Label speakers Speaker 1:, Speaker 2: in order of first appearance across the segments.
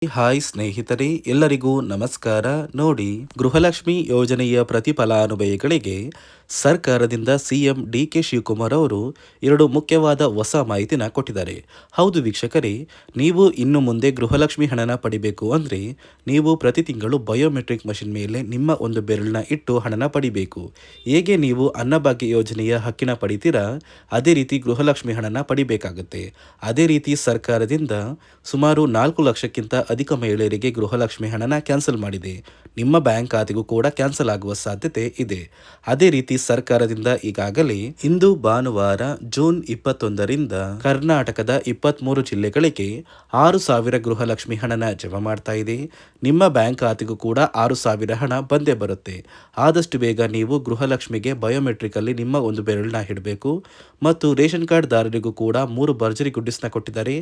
Speaker 1: Hi ಸ್ನೇಹಿತರೆ, ಎಲ್ಲರಿಗೂ ನಮಸ್ಕಾರ. ನೋಡಿ, ಗೃಹಲಕ್ಷ್ಮಿ ಯೋಜನೆಯ ಪ್ರತಿಫಲಾನುಭವಿಗಳಿಗೆ ಸರ್ಕಾರದಿಂದ ಸಿಎಂ ಡಿ.ಕೆ. ಶಿವಕುಮಾರ್ ಅವರು ಎರಡು ಮುಖ್ಯವಾದ ಹೊಸ ಮಾಹಿತಿನ ಕೊಟ್ಟಿದ್ದಾರೆ. ಹೌದು ವೀಕ್ಷಕರೇ, ನೀವು ಇನ್ನು ಮುಂದೆ ಗೃಹಲಕ್ಷ್ಮಿ ಹಣನ ಪಡಿಬೇಕು ಅಂದರೆ ನೀವು ಪ್ರತಿ ತಿಂಗಳು ಬಯೋಮೆಟ್ರಿಕ್ ಮಷಿನ್ ಮೇಲೆ ನಿಮ್ಮ ಒಂದು ಬೆರಳನ್ನ ಇಟ್ಟು ಹಣನ ಪಡಿಬೇಕು. ಹೇಗೆ ನೀವು ಅನ್ನಭಾಗ್ಯ ಯೋಜನೆಯ ಹಕ್ಕಿನ ಪಡಿತೀರಾ, ಅದೇ ರೀತಿ ಗೃಹಲಕ್ಷ್ಮಿ ಹಣನ ಪಡಿಬೇಕಾಗುತ್ತೆ. ಅದೇ ರೀತಿ ಸರ್ಕಾರದಿಂದ ಸುಮಾರು 4 ಲಕ್ಷಕ್ಕಿಂತ ಅಧಿಕ ಮಹಿಳೆಯರಿಗೆ ಗೃಹಲಕ್ಷ್ಮಿ ಹಣನ ಕ್ಯಾನ್ಸಲ್ ಮಾಡಿದೆ. ನಿಮ್ಮ ಬ್ಯಾಂಕ್ ಖಾತೆಗೂ ಕೂಡ ಕ್ಯಾನ್ಸಲ್ ಆಗುವ ಸಾಧ್ಯತೆ ಇದೆ. ಅದೇ ರೀತಿ ಸರ್ಕಾರದಿಂದ ಈಗಾಗಲೇ ಇಂದು ಭಾನುವಾರ ಜೂನ್ 21ರಿಂದ ಕರ್ನಾಟಕದ 23 ಜಿಲ್ಲೆಗಳಿಗೆ 6,000 ಗೃಹಲಕ್ಷ್ಮಿ ಹಣನ ಜಮಾ ಮಾಡ್ತಾ ಇದೆ. ನಿಮ್ಮ ಬ್ಯಾಂಕ್ ಖಾತೆಗೂ ಕೂಡ 6,000 ಹಣ ಬಂದೇ ಬರುತ್ತೆ. ಆದಷ್ಟು ಬೇಗ ನೀವು ಗೃಹಲಕ್ಷ್ಮಿಗೆ ಬಯೋಮೆಟ್ರಿಕ್ ಅಲ್ಲಿ ನಿಮ್ಮ ಒಂದು ಬೆರಳನ್ನ ಇಡಬೇಕು. ಮತ್ತು ರೇಷನ್ ಕಾರ್ಡ್ ದಾರರಿಗೂ ಕೂಡ 3 ಭರ್ಜರಿ ಗುಡ್ಡಿಸ್ನ ಕೊಟ್ಟಿದ್ದಾರೆ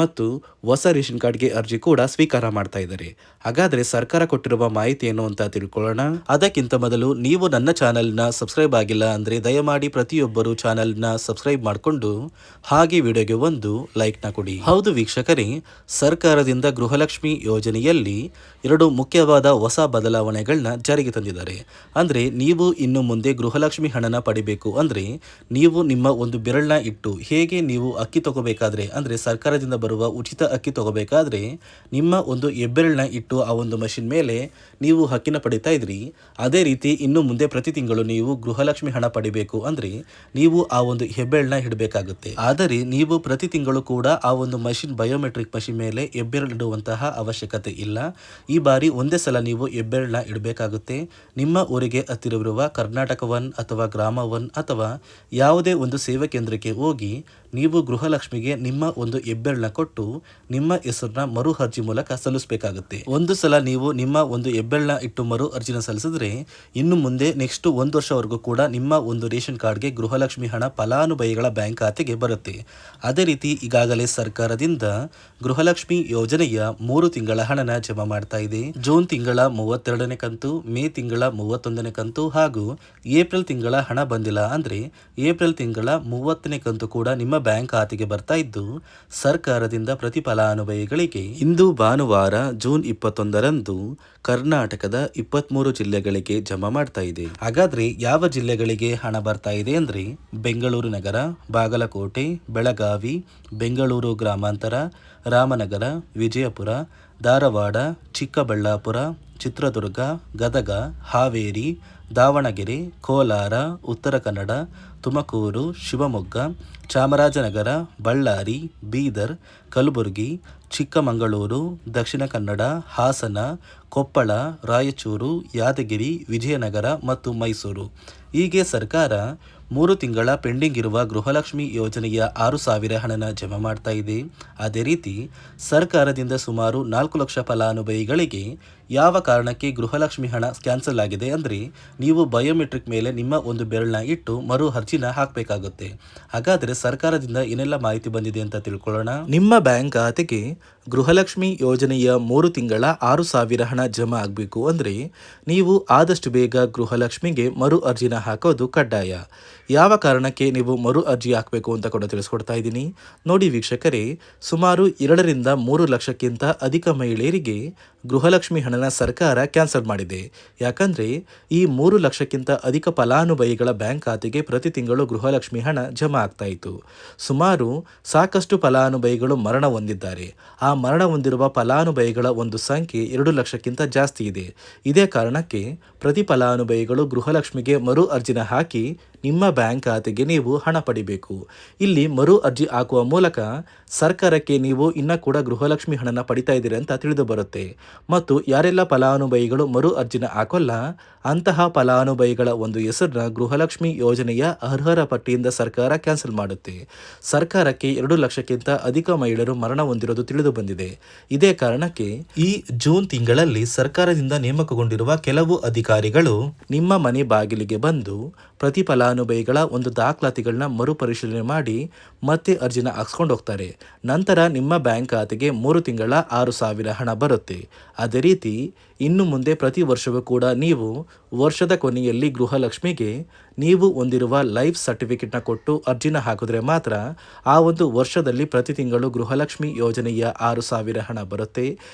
Speaker 1: ಮತ್ತು ಹೊಸ ರೇಷನ್ ಕಾರ್ಡ್ಗೆ ಅರ್ಜಿ ಕೂಡ ಸ್ವೀಕಾರ ಮಾಡ್ತಾ ಇದ್ದಾರೆ. ಹಾಗಾದ್ರೆ ಸರ್ಕಾರ ಕೊಟ್ಟಿರುವ ಮಾಹಿತಿ ಏನು ಅಂತ ತಿಳ್ಕೊಳ್ಳೋಣ. ಅದಕ್ಕಿಂತ ಮೊದಲು ನೀವು ನನ್ನ ಚಾನೆಲ್ನ ಸಬ್ಸ್ಕ್ರೈಬ್ ಆಗಿಲ್ಲ ಅಂದ್ರೆ ದಯಮಾಡಿ ಪ್ರತಿಯೊಬ್ಬರು ಚಾನೆಲ್ನ ಸಬ್ಸ್ಕ್ರೈಬ್ ಮಾಡಿಕೊಂಡು ಹಾಗೆ ವಿಡಿಯೋಗೆ ಒಂದು ಲೈಕ್ನ ಕೊಡಿ. ಹೌದು ವೀಕ್ಷಕರೇ, ಸರ್ಕಾರದಿಂದ ಗೃಹಲಕ್ಷ್ಮಿ ಯೋಜನೆಯಲ್ಲಿ 2 ಮುಖ್ಯವಾದ ಹೊಸ ಬದಲಾವಣೆಗಳನ್ನ ಜಾರಿಗೆ ತಂದಿದ್ದಾರೆ. ಅಂದ್ರೆ ನೀವು ಇನ್ನು ಮುಂದೆ ಗೃಹಲಕ್ಷ್ಮಿ ಹಣನ ಪಡಿಬೇಕು ಅಂದ್ರೆ ನೀವು ನಿಮ್ಮ ಒಂದು ಬೆರಳನ್ನ ಇಟ್ಟು ಹೇಗೆ ನೀವು ಅಕ್ಕಿ ತಗೋಬೇಕಾದ್ರೆ ಅಂದ್ರೆ ಸರ್ಕಾರದಿಂದ ಬರುವ ಉಚಿತ ಅಕ್ಕಿ ತಗೋಬೇಕಾದ್ರೆ ನಿಮ್ಮ ಒಂದು ಹೆಬ್ಬೆರಳನ್ನ ಇಟ್ಟು ಆ ಒಂದು ಮಷಿನ್ ಮೇಲೆ ನೀವು ಹಕ್ಕಿನ ಪಡಿತಾ ಇದ್ರಿ, ಅದೇ ರೀತಿ ಇನ್ನು ಮುಂದೆ ಪ್ರತಿ ತಿಂಗಳು ನೀವು ಗೃಹಲಕ್ಷ್ಮಿ ಹಣ ಪಡಿಬೇಕು ಅಂದ್ರೆ ನೀವು ಆ ಒಂದು ಹೆಬ್ಬೆರಳನ್ನ ಇಡಬೇಕಾಗುತ್ತೆ. ಆದರೆ ನೀವು ಪ್ರತಿ ತಿಂಗಳು ಕೂಡ ಆ ಒಂದು ಮಷಿನ್ ಬಯೋಮೆಟ್ರಿಕ್ ಮಷಿನ್ ಮೇಲೆ ಹೆಬ್ಬೆರಳು ಇಡುವಂತಹ ಅವಶ್ಯಕತೆ ಇಲ್ಲ. ಈ ಬಾರಿ ಒಂದೇ ಸಲ ನೀವು ಹೆಬ್ಬೆರಳನ್ನ ಇಡಬೇಕಾಗುತ್ತೆ. ನಿಮ್ಮ ಊರಿಗೆ ಹತ್ತಿರವಿರುವ ಕರ್ನಾಟಕ ಒನ್ ಅಥವಾ ಗ್ರಾಮ ಒನ್ ಅಥವಾ ಯಾವುದೇ ಒಂದು ಸೇವಾ ಕೇಂದ್ರಕ್ಕೆ ಹೋಗಿ ನೀವು ಗೃಹಲಕ್ಷ್ಮಿಗೆ ನಿಮ್ಮ ಒಂದು ಹೆಬ್ಬೆರಳನ್ನ ಕೊಟ್ಟು ನಿಮ್ಮ ಹೆಸರನ್ನ ಮರು ಅರ್ಜಿ ಮೂಲಕ ಸಲ್ಲಿಸಬೇಕಾಗುತ್ತೆ. ಒಂದು ಸಲ ನೀವು ನಿಮ್ಮ ಒಂದು ಹೆಬ್ಬೆರಳನ್ನ ಇಟ್ಟು ಮರು ಅರ್ಜಿನ ಸಲ್ಲಿಸಿದ್ರೆ ಇನ್ನು ಮುಂದೆ ನೆಕ್ಸ್ಟ್ 1 ವರ್ಷವರೆಗೂ ಕೂಡ ನಿಮ್ಮ ಒಂದು ರೇಷನ್ ಕಾರ್ಡ್ಗೆ ಗೃಹಲಕ್ಷ್ಮಿ ಹಣ ಫಲಾನುಭವಿಗಳ ಬ್ಯಾಂಕ್ ಖಾತೆಗೆ ಬರುತ್ತೆ. ಅದೇ ರೀತಿ ಈಗಾಗಲೇ ಸರ್ಕಾರದಿಂದ ಗೃಹಲಕ್ಷ್ಮಿ ಯೋಜನೆಯ 3 ತಿಂಗಳ ಹಣನ ಜಮಾ ಮಾಡ್ತಾ ಇದೆ. ಜೂನ್ ತಿಂಗಳ 32ನೇ ಕಂತು, ಮೇ ತಿಂಗಳ 31ನೇ ಕಂತು ಹಾಗೂ ಏಪ್ರಿಲ್ ತಿಂಗಳ ಹಣ ಬಂದಿಲ್ಲ ಅಂದ್ರೆ ಏಪ್ರಿಲ್ ತಿಂಗಳ 30ನೇ ಕಂತು ಕೂಡ ನಿಮ್ಮ ಬ್ಯಾಂಕ್ ಖಾತೆಗೆ ಬರ್ತಾ ಇದ್ದು ಸರ್ಕಾರದಿಂದ ಪ್ರತಿ ಫಲಾನುಭವಿಗಳಿಗೆ ಇಂದು ಭಾನುವಾರ ಜೂನ್ 21ರಂದು ಕರ್ನಾಟಕದ 23 ಜಿಲ್ಲೆಗಳಿಗೆ ಜಮಾ ಮಾಡ್ತಾ ಇದೆ. ಹಾಗಾದ್ರೆ ಯಾವ ಜಿಲ್ಲೆಗಳಿಗೆ ಹಣ ಬರ್ತಾ ಇದೆ ಅಂದ್ರೆ ಬೆಂಗಳೂರು ನಗರ, ಬಾಗಲಕೋಟೆ, ಬೆಳಗಾವಿ, ಬೆಂಗಳೂರು ಗ್ರಾಮಾಂತರ, ರಾಮನಗರ, ವಿಜಯಪುರ, ಧಾರವಾಡ, ಚಿಕ್ಕಬಳ್ಳಾಪುರ, ಚಿತ್ರದುರ್ಗ, ಗದಗ, ಹಾವೇರಿ, ದಾವಣಗೆರೆ, ಕೋಲಾರ, ಉತ್ತರ ಕನ್ನಡ, ತುಮಕೂರು, ಶಿವಮೊಗ್ಗ, ಚಾಮರಾಜನಗರ, ಬಳ್ಳಾರಿ, ಬೀದರ್, ಕಲಬುರಗಿ, ಚಿಕ್ಕಮಗಳೂರು, ದಕ್ಷಿಣ ಕನ್ನಡ, ಹಾಸನ, ಕೊಪ್ಪಳ, ರಾಯಚೂರು, ಯಾದಗಿರಿ, ವಿಜಯನಗರ ಮತ್ತು ಮೈಸೂರು. ಹೀಗೆ ಸರ್ಕಾರ 3 ತಿಂಗಳ ಪೆಂಡಿಂಗ್ ಇರುವ ಗೃಹಲಕ್ಷ್ಮಿ ಯೋಜನೆಯ 6,000 ಹಣನ ಜಮಾ ಮಾಡ್ತಾ ಇದೆ. ಅದೇ ರೀತಿ ಸರ್ಕಾರದಿಂದ ಸುಮಾರು 4 ಲಕ್ಷ ಫಲಾನುಭವಿಗಳಿಗೆ ಯಾವ ಕಾರಣಕ್ಕೆ ಗೃಹಲಕ್ಷ್ಮಿ ಹಣ ಕ್ಯಾನ್ಸಲ್ ಆಗಿದೆ ಅಂದರೆ ನೀವು ಬಯೋಮೆಟ್ರಿಕ್ ಮೇಲೆ ನಿಮ್ಮ ಒಂದು ಬೆರಳನ್ನ ಇಟ್ಟು ಮರು ಅರ್ಜಿನ ಹಾಕಬೇಕಾಗುತ್ತೆ. ಹಾಗಾದರೆ ಸರ್ಕಾರದಿಂದ ಏನೆಲ್ಲ ಮಾಹಿತಿ ಬಂದಿದೆ ಅಂತ ತಿಳ್ಕೊಳ್ಳೋಣ. ನಿಮ್ಮ ಬ್ಯಾಂಕ್ ಖಾತೆಗೆ ಗೃಹಲಕ್ಷ್ಮಿ ಯೋಜನೆಯ 3 ತಿಂಗಳ 6,000 ಹಣ ಜಮಾ ಆಗಬೇಕು ಅಂದರೆ ನೀವು ಆದಷ್ಟು ಬೇಗ ಗೃಹಲಕ್ಷ್ಮಿಗೆ ಮರು ಅರ್ಜಿನ ಹಾಕೋದು ಕಡ್ಡಾಯ. ಯಾವ ಕಾರಣಕ್ಕೆ ನೀವು ಮರು ಅರ್ಜಿ ಹಾಕಬೇಕು ಅಂತ ಕೂಡ ತಿಳಿಸ್ಕೊಡ್ತಾ ಇದ್ದೀನಿ. ನೋಡಿ ವೀಕ್ಷಕರೇ, ಸುಮಾರು 2ರಿಂದ 3 ಲಕ್ಷಕ್ಕಿಂತ ಅಧಿಕ ಮಹಿಳೆಯರಿಗೆ ಗೃಹಲಕ್ಷ್ಮಿ ಹಣನ ಸರ್ಕಾರ ಕ್ಯಾನ್ಸಲ್ ಮಾಡಿದೆ. ಯಾಕಂದ್ರೆ ಈ 3 ಲಕ್ಷಕ್ಕಿಂತ ಅಧಿಕ ಫಲಾನುಭವಿಗಳ ಬ್ಯಾಂಕ್ ಖಾತೆಗೆ ಪ್ರತಿ ತಿಂಗಳು ಗೃಹಲಕ್ಷ್ಮಿ ಹಣ ಜಮಾ ಆಗ್ತಾ ಇತ್ತು. ಸುಮಾರು ಸಾಕಷ್ಟು ಫಲಾನುಭವಿಗಳು ಮರಣ ಹೊಂದಿದ್ದಾರೆ. ಆ ಮರಣ ಹೊಂದಿರುವ ಫಲಾನುಭವಿಗಳ ಒಂದು ಸಂಖ್ಯೆ 2 ಲಕ್ಷಕ್ಕಿಂತ ಜಾಸ್ತಿ ಇದೆ. ಇದೇ ಕಾರಣಕ್ಕೆ ಪ್ರತಿ ಫಲಾನುಭವಿಗಳು ಗೃಹಲಕ್ಷ್ಮಿಗೆ ಮರು ಅರ್ಜಿನ ಹಾಕಿ ನಿಮ್ಮ ಬ್ಯಾಂಕ್ ಖಾತೆಗೆ ನೀವು ಹಣ ಪಡಿಬೇಕು. ಇಲ್ಲಿ ಮರು ಅರ್ಜಿ ಹಾಕುವ ಮೂಲಕ ಸರ್ಕಾರಕ್ಕೆ ನೀವು ಇನ್ನ ಕೂಡ ಗೃಹಲಕ್ಷ್ಮಿ ಹಣನ ಪಡಿತಾ ಇದ್ದೀರಿ ಅಂತ ತಿಳಿದು ಬರುತ್ತೆ. ಮತ್ತು ಯಾರೆಲ್ಲ ಫಲಾನುಭವಿಗಳು ಮರು ಅರ್ಜಿನ ಹಾಕೋಲ್ಲ ಅಂತಹ ಫಲಾನುಭವಿಗಳ ಒಂದು ಹೆಸರನ್ನ ಗೃಹಲಕ್ಷ್ಮಿ ಯೋಜನೆಯ ಅರ್ಹರ ಪಟ್ಟಿಯಿಂದ ಸರ್ಕಾರ ಕ್ಯಾನ್ಸಲ್ ಮಾಡುತ್ತೆ. ಸರ್ಕಾರಕ್ಕೆ 2 ಲಕ್ಷಕ್ಕಿಂತ ಅಧಿಕ ಮಹಿಳೆಯರು ಮರಣ ಹೊಂದಿರೋದು ತಿಳಿದು ಬಂದಿದೆ. ಇದೇ ಕಾರಣಕ್ಕೆ ಈ ಜೂನ್ ತಿಂಗಳಲ್ಲಿ ಸರ್ಕಾರದಿಂದ ನೇಮಕಗೊಂಡಿರುವ ಕೆಲವು ಅಧಿಕಾರಿಗಳು ನಿಮ್ಮ ಮನೆ ಬಾಗಿಲಿಗೆ ಬಂದು ಪ್ರತಿ ಫಲಾನುಭವಿಗಳ ಒಂದು ದಾಖಲಾತಿಗಳನ್ನ ಮರುಪರಿಶೀಲನೆ ಮಾಡಿ ಮತ್ತೆ ಅರ್ಜಿನ ಹಾಕ್ಸ್ಕೊಂಡು ಹೋಗ್ತಾರೆ. ನಂತರ ನಿಮ್ಮ ಬ್ಯಾಂಕ್ ಖಾತೆಗೆ 3 ತಿಂಗಳ 6,000 ಹಣ ಬರುತ್ತೆ. ಅದೇ ರೀತಿ ಇನ್ನು ಮುಂದೆ ಪ್ರತಿ ವರ್ಷವೂ ಕೂಡ ನೀವು ವರ್ಷದ ಕೊನೆಯಲ್ಲಿ ಗೃಹಲಕ್ಷ್ಮಿಗೆ ನೀವು ಹೊಂದಿರುವ ಲೈಫ್ ಸರ್ಟಿಫಿಕೇಟ್ನ ಕೊಟ್ಟು ಅರ್ಜಿನ ಹಾಕಿದ್ರೆ ಮಾತ್ರ ಆ ಒಂದು ವರ್ಷದಲ್ಲಿ ಪ್ರತಿ ತಿಂಗಳು ಗೃಹಲಕ್ಷ್ಮಿ ಯೋಜನೆಯ 6,000 ಹಣ ಬರುತ್ತೆ.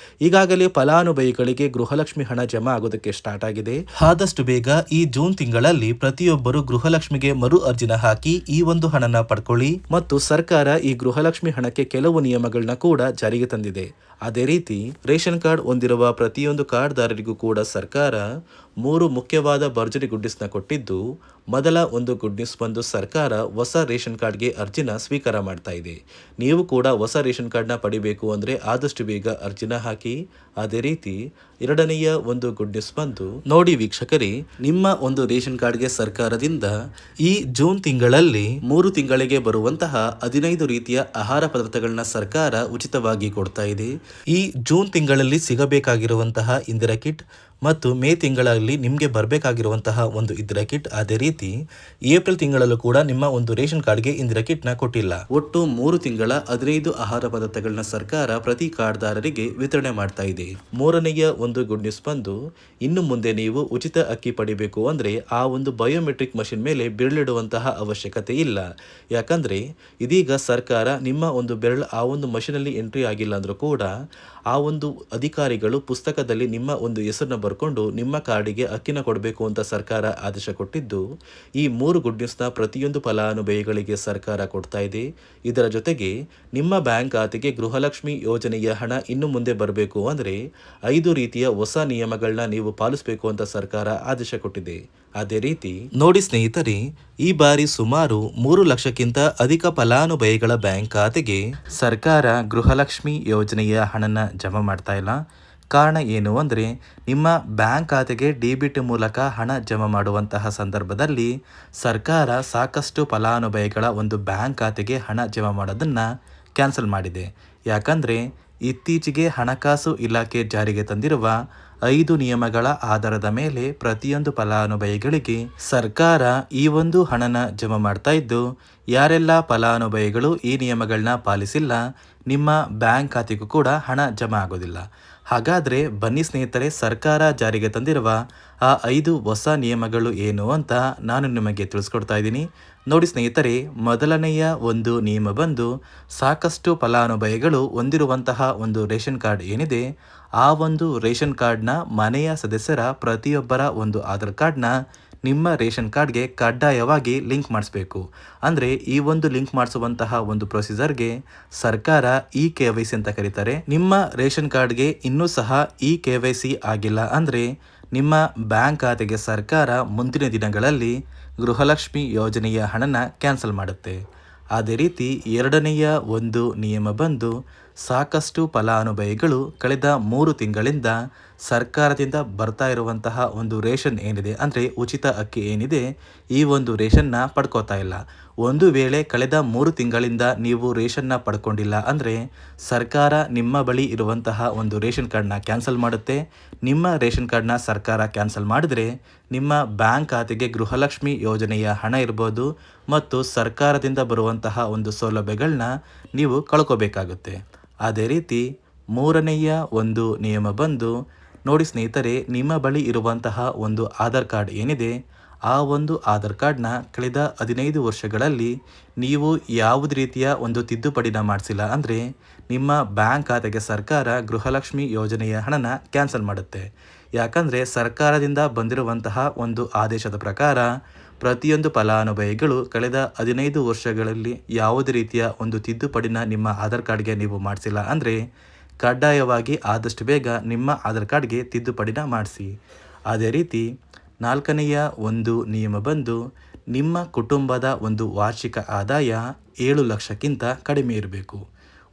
Speaker 1: ಈಗಾಗಲೇ ಫಲಾನುಭವಿಗಳಿಗೆ ಗೃಹಲಕ್ಷ್ಮಿ ಹಣ ಜಮಾ ಆಗೋದಕ್ಕೆ ಸ್ಟಾರ್ಟ್ ಆಗಿದೆ. ಆದಷ್ಟು ಬೇಗ ಈ ಜೂನ್ ತಿಂಗಳಲ್ಲಿ ಪ್ರತಿಯೊಬ್ಬರು ಗೃಹಲಕ್ಷ್ಮಿಗೆ ಮರು ಅರ್ಜಿನ ಹಾಕಿ ಈ ಒಂದು ಹಣನ ಪಡ್ಕೊಳ್ಳಿ. ಮತ್ತು ಸರ್ಕಾರ ಈ ಗೃಹಲಕ್ಷ್ಮಿ ಹಣಕ್ಕೆ ಕೆಲವು ನಿಯಮಗಳನ್ನ ಕೂಡ ಜಾರಿಗೆ ತಂದಿದೆ. ಅದೇ ರೀತಿ ರೇಷನ್ ಕಾರ್ಡ್ ಹೊಂದಿರುವ ಪ್ರತಿಯೊಂದು ಕಾರ್ಡ್ದಾರರಿಗೂ ಕೂಡ ಸರ್ಕಾರ 3 ಮುಖ್ಯವಾದ ಭರ್ಜರಿ ಗುಡ್ ನ್ಯೂಸ್ನ ಕೊಟ್ಟಿದ್ದು, ಮೊದಲ ಒಂದು ಗುಡ್ ನ್ಯೂಸ್ ಬಂದು ಸರ್ಕಾರ ಹೊಸ ರೇಷನ್ ಕಾರ್ಡ್ಗೆ ಅರ್ಜಿನ ಸ್ವೀಕಾರ ಮಾಡ್ತಾ ಇದೆ. ನೀವು ಕೂಡ ಹೊಸ ರೇಷನ್ ಕಾರ್ಡ್ನ ಪಡಿಬೇಕು ಅಂದರೆ ಆದಷ್ಟು ಬೇಗ ಅರ್ಜಿನ ಹಾಕಿ. ಅದೇ ರೀತಿ ಎರಡನೆಯ ಒಂದು ಗುಡ್ ನ್ಯೂಸ್ ಬಂದು ನೋಡಿ ವೀಕ್ಷಕರೇ, ನಿಮ್ಮ ಒಂದು ರೇಷನ್ ಕಾರ್ಡ್ಗೆ ಸರ್ಕಾರದಿಂದ ಈ ಜೂನ್ ತಿಂಗಳಲ್ಲಿ 3 ತಿಂಗಳಿಗೆ ಬರುವಂತಹ 15 ರೀತಿಯ ಆಹಾರ ಪದಾರ್ಥಗಳನ್ನ ಸರ್ಕಾರ ಉಚಿತವಾಗಿ ಕೊಡ್ತಾ ಇದೆ. ಈ ಜೂನ್ ತಿಂಗಳಲ್ಲಿ ಸಿಗಬೇಕಾಗಿರುವಂತಹ ಇಂದಿರಾ ಕಿಟ್ ಮತ್ತು ಮೇ ತಿಂಗಳಲ್ಲಿ ನಿಮಗೆ ಬರಬೇಕಾಗಿರುವಂತಹ ಒಂದು ಇಂದಿರಾ ಕಿಟ್, ಅದೇ ರೀತಿ ಏಪ್ರಿಲ್ ತಿಂಗಳಲ್ಲೂ ಕೂಡ ನಿಮ್ಮ ಒಂದು ರೇಷನ್ ಕಾರ್ಡ್ಗೆ ಇಂದಿರಾ ಕಿಟ್ನ ಕೊಟ್ಟಿಲ್ಲ. ಒಟ್ಟು 3 ತಿಂಗಳ 15 ಆಹಾರ ಪದಾರ್ಥಗಳನ್ನ ಸರ್ಕಾರ ಪ್ರತಿ ಕಾರ್ಡ್ದಾರರಿಗೆ ವಿತರಣೆ ಮಾಡ್ತಾ ಇದೆ. ಮೂರನೆಯ ಒಂದು ಗುಡ್ ನ್ಯೂಸ್ ಬಂದು, ಇನ್ನು ಮುಂದೆ ನೀವು ಉಚಿತ ಅಕ್ಕಿ ಪಡಿಬೇಕು ಅಂದರೆ ಆ ಒಂದು ಬಯೋಮೆಟ್ರಿಕ್ ಮಷಿನ್ ಮೇಲೆ ಬೆರಳಿಡುವಂತಹ ಅವಶ್ಯಕತೆ ಇಲ್ಲ. ಯಾಕಂದರೆ ಇದೀಗ ಸರ್ಕಾರ ನಿಮ್ಮ ಒಂದು ಬೆರಳು ಆ ಒಂದು ಮಷಿನಲ್ಲಿ ಎಂಟ್ರಿ ಆಗಿಲ್ಲ ಅಂದರೂ ಕೂಡ ಆ ಒಂದು ಅಧಿಕಾರಿಗಳು ಪುಸ್ತಕದಲ್ಲಿ ನಿಮ್ಮ ಒಂದು ಹೆಸರನ್ನ ಬರ್ಕೊಂಡು ನಿಮ್ಮ ಕಾರ್ಡಿಗೆ ಅಕ್ಕಿನ ಕೊಡಬೇಕು ಅಂತ ಸರ್ಕಾರ ಆದೇಶ ಕೊಟ್ಟಿದ್ದು, ಈ 3 ಗುಡ್ ನ್ಯೂಸ್ನ ಪ್ರತಿಯೊಂದು ಫಲಾನುಭವಿಗಳಿಗೆ ಸರ್ಕಾರ ಕೊಡ್ತಾ ಇದೆ. ಇದರ ಜೊತೆಗೆ ನಿಮ್ಮ ಬ್ಯಾಂಕ್ ಖಾತೆಗೆ ಗೃಹಲಕ್ಷ್ಮಿ ಯೋಜನೆಯ ಹಣ ಇನ್ನು ಮುಂದೆ ಬರಬೇಕು ಅಂದರೆ 5 ರೀತಿಯ ಹೊಸ ನಿಯಮಗಳನ್ನ ನೀವು ಪಾಲಿಸಬೇಕು ಅಂತ ಸರ್ಕಾರ ಆದೇಶ ಕೊಟ್ಟಿದೆ. ಅದೇ ರೀತಿ ನೋಡಿ ಸ್ನೇಹಿತರೆ, ಈ ಬಾರಿ ಸುಮಾರು 3 ಲಕ್ಷಕ್ಕಿಂತ ಅಧಿಕ ಫಲಾನುಭವಿಗಳ ಬ್ಯಾಂಕ್ ಖಾತೆಗೆ ಸರ್ಕಾರ ಗೃಹಲಕ್ಷ್ಮಿ ಯೋಜನೆಯ ಹಣನ ಜಮಾ ಮಾಡ್ತಾ ಇಲ್ಲ. ಕಾರಣ ಏನು ಅಂದರೆ, ನಿಮ್ಮ ಬ್ಯಾಂಕ್ ಖಾತೆಗೆ ಡೆಬಿಟ್ ಮೂಲಕ ಹಣ ಜಮಾ ಮಾಡುವಂತಹ ಸಂದರ್ಭದಲ್ಲಿ ಸರ್ಕಾರ ಸಾಕಷ್ಟು ಫಲಾನುಭವಿಗಳ ಒಂದು ಬ್ಯಾಂಕ್ ಖಾತೆಗೆ ಹಣ ಜಮಾ ಮಾಡೋದನ್ನು ಕ್ಯಾನ್ಸಲ್ ಮಾಡಿದೆ. ಯಾಕಂದರೆ ಇತ್ತೀಚೆಗೆ ಹಣಕಾಸು ಇಲಾಖೆ ಜಾರಿಗೆ ತಂದಿರುವ 5 ನಿಯಮಗಳ ಆಧಾರದ ಮೇಲೆ ಪ್ರತಿಯೊಂದು ಫಲಾನುಭವಿಗಳಿಗೆ ಸರ್ಕಾರ ಈ ಒಂದು ಹಣನ ಜಮಾ ಮಾಡ್ತಾ ಇದ್ದು, ಯಾರೆಲ್ಲ ಫಲಾನುಭವಿಗಳು ಈ ನಿಯಮಗಳನ್ನ ಪಾಲಿಸಿಲ್ಲ ನಿಮ್ಮ ಬ್ಯಾಂಕ್ ಖಾತೆಗೂ ಕೂಡ ಹಣ ಜಮಾ ಆಗೋದಿಲ್ಲ. ಹಾಗಾದರೆ ಬನ್ನಿ ಸ್ನೇಹಿತರೆ, ಸರ್ಕಾರ ಜಾರಿಗೆ ತಂದಿರುವ ಆ 5 ಹೊಸ ನಿಯಮಗಳು ಏನು ಅಂತ ನಾನು ನಿಮಗೆ ತಿಳಿಸ್ಕೊಡ್ತಾ ಇದ್ದೀನಿ. ನೋಡಿ ಸ್ನೇಹಿತರೆ, ಮೊದಲನೆಯ ಒಂದು ನಿಯಮ ಬಂದು, ಸಾಕಷ್ಟು ಫಲಾನುಭವಿಗಳು ಹೊಂದಿರುವಂತಹ ಒಂದು ರೇಷನ್ ಕಾರ್ಡ್ ಏನಿದೆ ಆ ಒಂದು ರೇಷನ್ ಕಾರ್ಡ್ನ ಮನೆಯ ಸದಸ್ಯರ ಪ್ರತಿಯೊಬ್ಬರ ಒಂದು ಆಧಾರ್ ಕಾರ್ಡ್ನ ನಿಮ್ಮ ರೇಷನ್ ಕಾರ್ಡ್ಗೆ ಕಡ್ಡಾಯವಾಗಿ ಲಿಂಕ್ ಮಾಡಿಸ್ಬೇಕು. ಅಂದರೆ ಈ ಒಂದು ಲಿಂಕ್ ಮಾಡಿಸುವಂತಹ ಒಂದು ಪ್ರೊಸೀಜರ್ಗೆ ಸರ್ಕಾರ KYC ಅಂತ ಕರೀತಾರೆ. ನಿಮ್ಮ ರೇಷನ್ ಕಾರ್ಡ್ಗೆ ಇನ್ನೂ ಸಹ KYC ಆಗಿಲ್ಲ ಅಂದರೆ ನಿಮ್ಮ ಬ್ಯಾಂಕ್ ಖಾತೆಗೆ ಸರ್ಕಾರ ಮುಂದಿನ ದಿನಗಳಲ್ಲಿ ಗೃಹಲಕ್ಷ್ಮಿ ಯೋಜನೆಯ ಹಣನ ಕ್ಯಾನ್ಸಲ್ ಮಾಡುತ್ತೆ. ಅದೇ ರೀತಿ ಎರಡನೆಯ ಒಂದು ನಿಯಮ ಬಂದು, ಸಾಕಷ್ಟು ಫಲಾನುಭವಿಗಳು ಕಳೆದ 3 ತಿಂಗಳಿಂದ ಸರ್ಕಾರದಿಂದ ಬರ್ತಾ ಇರುವಂತಹ ಒಂದು ರೇಷನ್ ಏನಿದೆ ಅಂದರೆ ಉಚಿತ ಅಕ್ಕಿ ಏನಿದೆ ಈ ಒಂದು ರೇಷನ್ನ ಪಡ್ಕೋತಾ ಇಲ್ಲ. ಒಂದು ವೇಳೆ ಕಳೆದ 3 ತಿಂಗಳಿಂದ ನೀವು ರೇಷನ್ನ ಪಡ್ಕೊಂಡಿಲ್ಲ ಅಂದರೆ ಸರ್ಕಾರ ನಿಮ್ಮ ಬಳಿ ಇರುವಂತಹ ಒಂದು ರೇಷನ್ ಕಾರ್ಡ್ನ ಕ್ಯಾನ್ಸಲ್ ಮಾಡುತ್ತೆ. ನಿಮ್ಮ ರೇಷನ್ ಕಾರ್ಡ್ನ ಸರ್ಕಾರ ಕ್ಯಾನ್ಸಲ್ ಮಾಡಿದರೆ ನಿಮ್ಮ ಬ್ಯಾಂಕ್ ಖಾತೆಗೆ ಗೃಹಲಕ್ಷ್ಮಿ ಯೋಜನೆಯ ಹಣ ಇರ್ಬೋದು ಮತ್ತು ಸರ್ಕಾರದಿಂದ ಬರುವಂತಹ ಒಂದು ಸೌಲಭ್ಯಗಳನ್ನ ನೀವು ಕಳ್ಕೋಬೇಕಾಗುತ್ತೆ. ಅದೇ ರೀತಿ ಮೂರನೆಯ ಒಂದು ನಿಯಮ ಬಂದು, ನೋಡಿ ಸ್ನೇಹಿತರೆ, ನಿಮ್ಮ ಬಳಿ ಇರುವಂತಹ ಒಂದು ಆಧಾರ್ ಕಾರ್ಡ್ ಏನಿದೆ ಆ ಒಂದು ಆಧಾರ್ ಕಾರ್ಡ್ನ ಕಳೆದ 15 ವರ್ಷಗಳಲ್ಲಿ ನೀವು ಯಾವುದೇ ರೀತಿಯ ಒಂದು ತಿದ್ದುಪಡಿನ ಮಾಡಿಸಿಲ್ಲ ಅಂದರೆ ನಿಮ್ಮ ಬ್ಯಾಂಕ್ ಖಾತೆಗೆ ಸರ್ಕಾರ ಗೃಹಲಕ್ಷ್ಮಿ ಯೋಜನೆಯ ಹಣನ ಕ್ಯಾನ್ಸಲ್ ಮಾಡುತ್ತೆ. ಯಾಕಂದರೆ ಸರ್ಕಾರದಿಂದ ಬಂದಿರುವಂತಹ ಒಂದು ಆದೇಶದ ಪ್ರಕಾರ ಪ್ರತಿಯೊಂದು ಫಲಾನುಭವಿಗಳು ಕಳೆದ 15 ವರ್ಷಗಳಲ್ಲಿ ಯಾವುದೇ ರೀತಿಯ ಒಂದು ತಿದ್ದುಪಡಿನ ನಿಮ್ಮ ಆಧಾರ್ ಕಾರ್ಡ್ಗೆ ನೀವು ಮಾಡಿಸಿಲ್ಲ ಅಂದರೆ ಕಡ್ಡಾಯವಾಗಿ ಆದಷ್ಟು ಬೇಗ ನಿಮ್ಮ ಆಧಾರ್ ಕಾರ್ಡ್ಗೆ ತಿದ್ದುಪಡಿನ ಮಾಡಿಸಿ. ಅದೇ ರೀತಿ ನಾಲ್ಕನೆಯ ಒಂದು ನಿಯಮ ಬಂದು, ನಿಮ್ಮ ಕುಟುಂಬದ ಒಂದು ವಾರ್ಷಿಕ ಆದಾಯ 7 ಲಕ್ಷಕ್ಕಿಂತ ಕಡಿಮೆ ಇರಬೇಕು.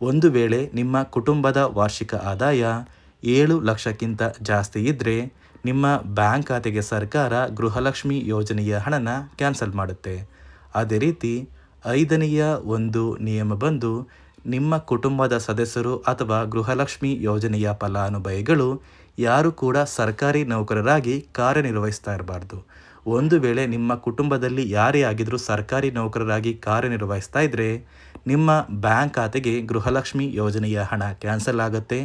Speaker 1: ಒಂದು ವೇಳೆ ನಿಮ್ಮ ಕುಟುಂಬದ ವಾರ್ಷಿಕ ಆದಾಯ 7 ಲಕ್ಷಕ್ಕಿಂತ ಜಾಸ್ತಿ ಇದ್ದರೆ ನಿಮ್ಮ ಬ್ಯಾಂಕ್ ಖಾತೆಗೆ ಸರ್ಕಾರ ಗೃಹಲಕ್ಷ್ಮಿ ಯೋಜನೆಯ ಹಣನ ಕ್ಯಾನ್ಸಲ್ ಮಾಡುತ್ತೆ. ಅದೇ ರೀತಿ 5ನೆಯ ಒಂದು ನಿಯಮ ಬಂದು, ನಿಮ್ಮ ಕುಟುಂಬದ ಸದಸ್ಯರು ಅಥವಾ ಗೃಹಲಕ್ಷ್ಮಿ ಯೋಜನೆಯ ಫಲಾನುಭವಿಗಳು ಯಾರು ಕೂಡ ಸರ್ಕಾರಿ ನೌಕರರಾಗಿ ಕಾರ್ಯನಿರ್ವಹಿಸ್ತಾ ಇರಬಾರ್ದು. ಒಂದು ವೇಳೆ ನಿಮ್ಮ ಕುಟುಂಬದಲ್ಲಿ ಯಾರೇ ಆಗಿದ್ರೂ ಸರ್ಕಾರಿ ನೌಕರರಾಗಿ ಕಾರ್ಯನಿರ್ವಹಿಸ್ತಾ ಇದ್ದರೆ ನಿಮ್ಮ ಬ್ಯಾಂಕ್ ಖಾತೆಗೆ ಗೃಹಲಕ್ಷ್ಮಿ ಯೋಜನೆಯ ಹಣ ಕ್ಯಾನ್ಸಲ್ ಆಗುತ್ತೆ.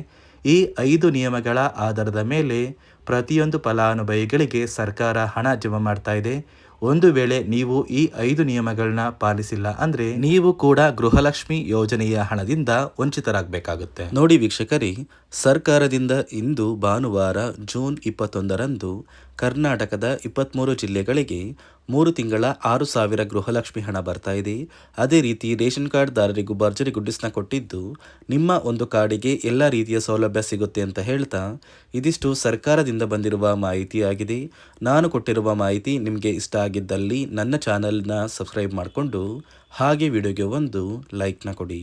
Speaker 1: ಈ 5 ನಿಯಮಗಳ ಆಧಾರದ ಮೇಲೆ ಪ್ರತಿಯೊಂದು ಫಲಾನುಭವಿಗಳಿಗೆ ಸರ್ಕಾರ ಹಣ ಜಮಾ ಮಾಡ್ತಾ ಇದೆ. ಒಂದು ವೇಳೆ ನೀವು ಈ 5 ನಿಯಮಗಳನ್ನ ಪಾಲಿಸಿಲ್ಲ ಅಂದ್ರೆ ನೀವು ಕೂಡ ಗೃಹಲಕ್ಷ್ಮಿ ಯೋಜನೆಯ ಹಣದಿಂದ ವಂಚಿತರಾಗಬೇಕಾಗುತ್ತೆ. ನೋಡಿ ವೀಕ್ಷಕರೇ, ಸರ್ಕಾರದಿಂದ ಇಂದು ಭಾನುವಾರ ಜೂನ್ 21ರಂದು ಕರ್ನಾಟಕದ 23 ಜಿಲ್ಲೆಗಳಿಗೆ 3 ತಿಂಗಳ 6,000 ಗೃಹಲಕ್ಷ್ಮಿ ಹಣ ಬರ್ತಾ ಇದೆ. ಅದೇ ರೀತಿ ರೇಷನ್ ಕಾರ್ಡ್ದಾರರಿಗೂ ಭರ್ಜರಿ ಗುಡ್ಡಿಸ್ನ ಕೊಟ್ಟಿದ್ದು, ನಿಮ್ಮ ಒಂದು ಕಾರ್ಡಿಗೆ ಎಲ್ಲ ರೀತಿಯ ಸೌಲಭ್ಯ ಸಿಗುತ್ತೆ ಅಂತ ಹೇಳ್ತಾ ಇದಿಷ್ಟು ಸರ್ಕಾರದಿಂದ ಬಂದಿರುವ ಮಾಹಿತಿಯಾಗಿದೆ. ನಾನು ಕೊಟ್ಟಿರುವ ಮಾಹಿತಿ ನಿಮಗೆ ಇಷ್ಟ ಆಗಿದ್ದಲ್ಲಿ ನನ್ನ ಚಾನಲ್ನ ಸಬ್ಸ್ಕ್ರೈಬ್ ಮಾಡಿಕೊಂಡು ಹಾಗೆ ವಿಡಿಯೋಗೆ ಒಂದು ಲೈಕ್ನ ಕೊಡಿ.